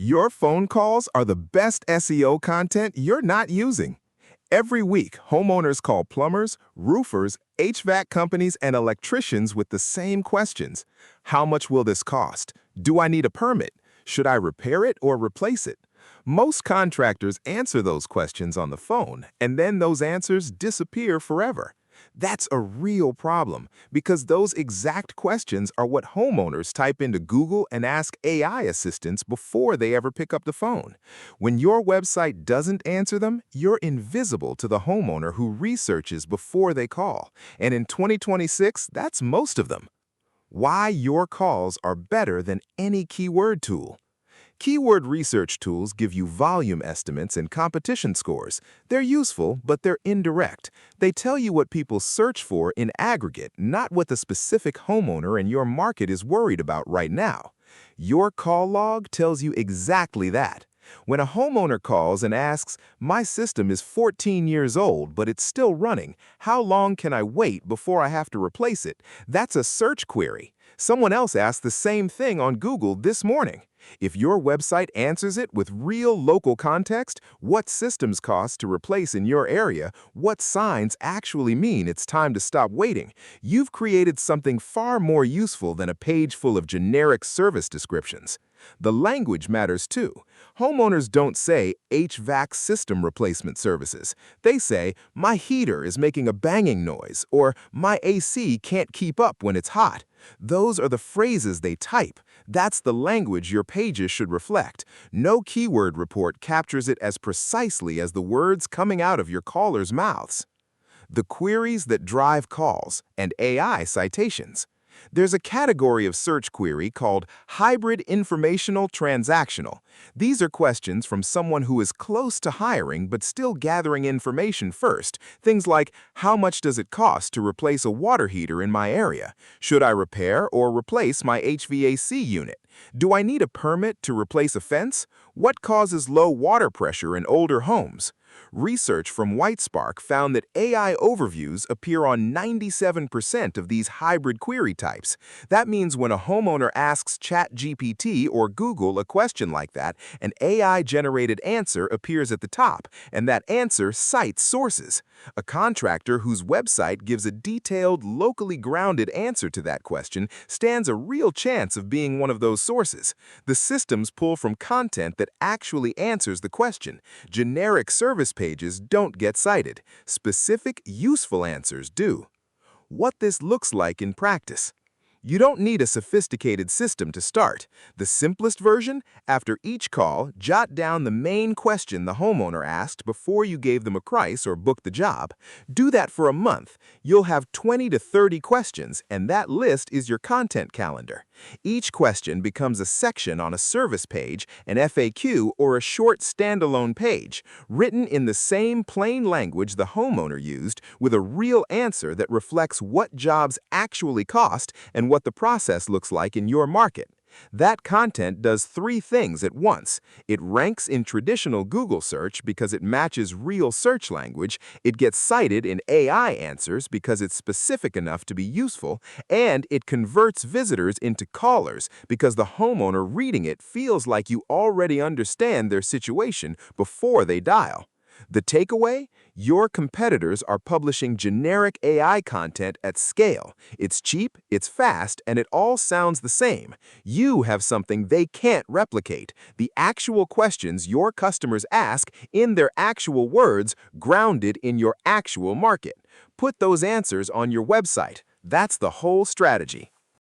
Your phone calls are the best SEO content you're not using. Every week, homeowners call plumbers, roofers, HVAC companies, and electricians with the same questions. How much will this cost? Do I need a permit? Should I repair it or replace it? Most contractors answer those questions on the phone, and then those answers disappear forever. That's a real problem because those exact questions are what homeowners type into Google and ask AI assistants before they ever pick up the phone. When your website doesn't answer them, you're invisible to the homeowner who researches before they call. And in 2026, that's most of them. Why your calls are better than any keyword tool. Keyword research tools give you volume estimates and competition scores. They're useful, but they're indirect. They tell you what people search for in aggregate, not what the specific homeowner in your market is worried about right now. Your call log tells you exactly that. When a homeowner calls and asks, "My system is 14 years old, but it's still running. How long can I wait before I have to replace it?" That's a search query. Someone else asked the same thing on Google this morning. If your website answers it with real local context, what systems cost to replace in your area, what signs actually mean it's time to stop waiting, you've created something far more useful than a page full of generic service descriptions. The language matters too. Homeowners don't say HVAC system replacement services. They say, "My heater is making a banging noise," or "My AC can't keep up when it's hot." Those are the phrases they type. That's the language your pages should reflect. No keyword report captures it as precisely as the words coming out of your callers' mouths. The queries that drive calls and AI citations. There's a category of search query called hybrid informational-transactional. These are questions from someone who is close to hiring but still gathering information first. Things like, how much does it cost to replace a water heater in my area? Should I repair or replace my HVAC unit? Do I need a permit to replace a fence? What causes low water pressure in older homes? Research from Whitespark found that AI overviews appear on 97% of these hybrid query types. That means when a homeowner asks ChatGPT or Google a question like that, an AI-generated answer appears at the top, and that answer cites sources. A contractor whose website gives a detailed, locally grounded answer to that question stands a real chance of being one of those sources. The systems pull from content that actually answers the question. Generic service pages don't get cited. Specific, useful answers do. What this looks like in practice. You don't need a sophisticated system to start. The simplest version, after each call, jot down the main question the homeowner asked before you gave them a price or booked the job. Do that for a month. You'll have 20 to 30 questions, and that list is your content calendar. Each question becomes a section on a service page, an FAQ, or a short standalone page, written in the same plain language the homeowner used, with a real answer that reflects what jobs actually cost and what the process looks like in your market. That content does three things at once. It ranks in traditional Google search because it matches real search language, it gets cited in AI answers because it's specific enough to be useful, and it converts visitors into callers because the homeowner reading it feels like you already understand their situation before they dial. The takeaway? Your competitors are publishing generic AI content at scale. It's cheap, it's fast, and it all sounds the same. You have something they can't replicate. The actual questions your customers ask in their actual words, grounded in your actual market. Put those answers on your website. That's the whole strategy.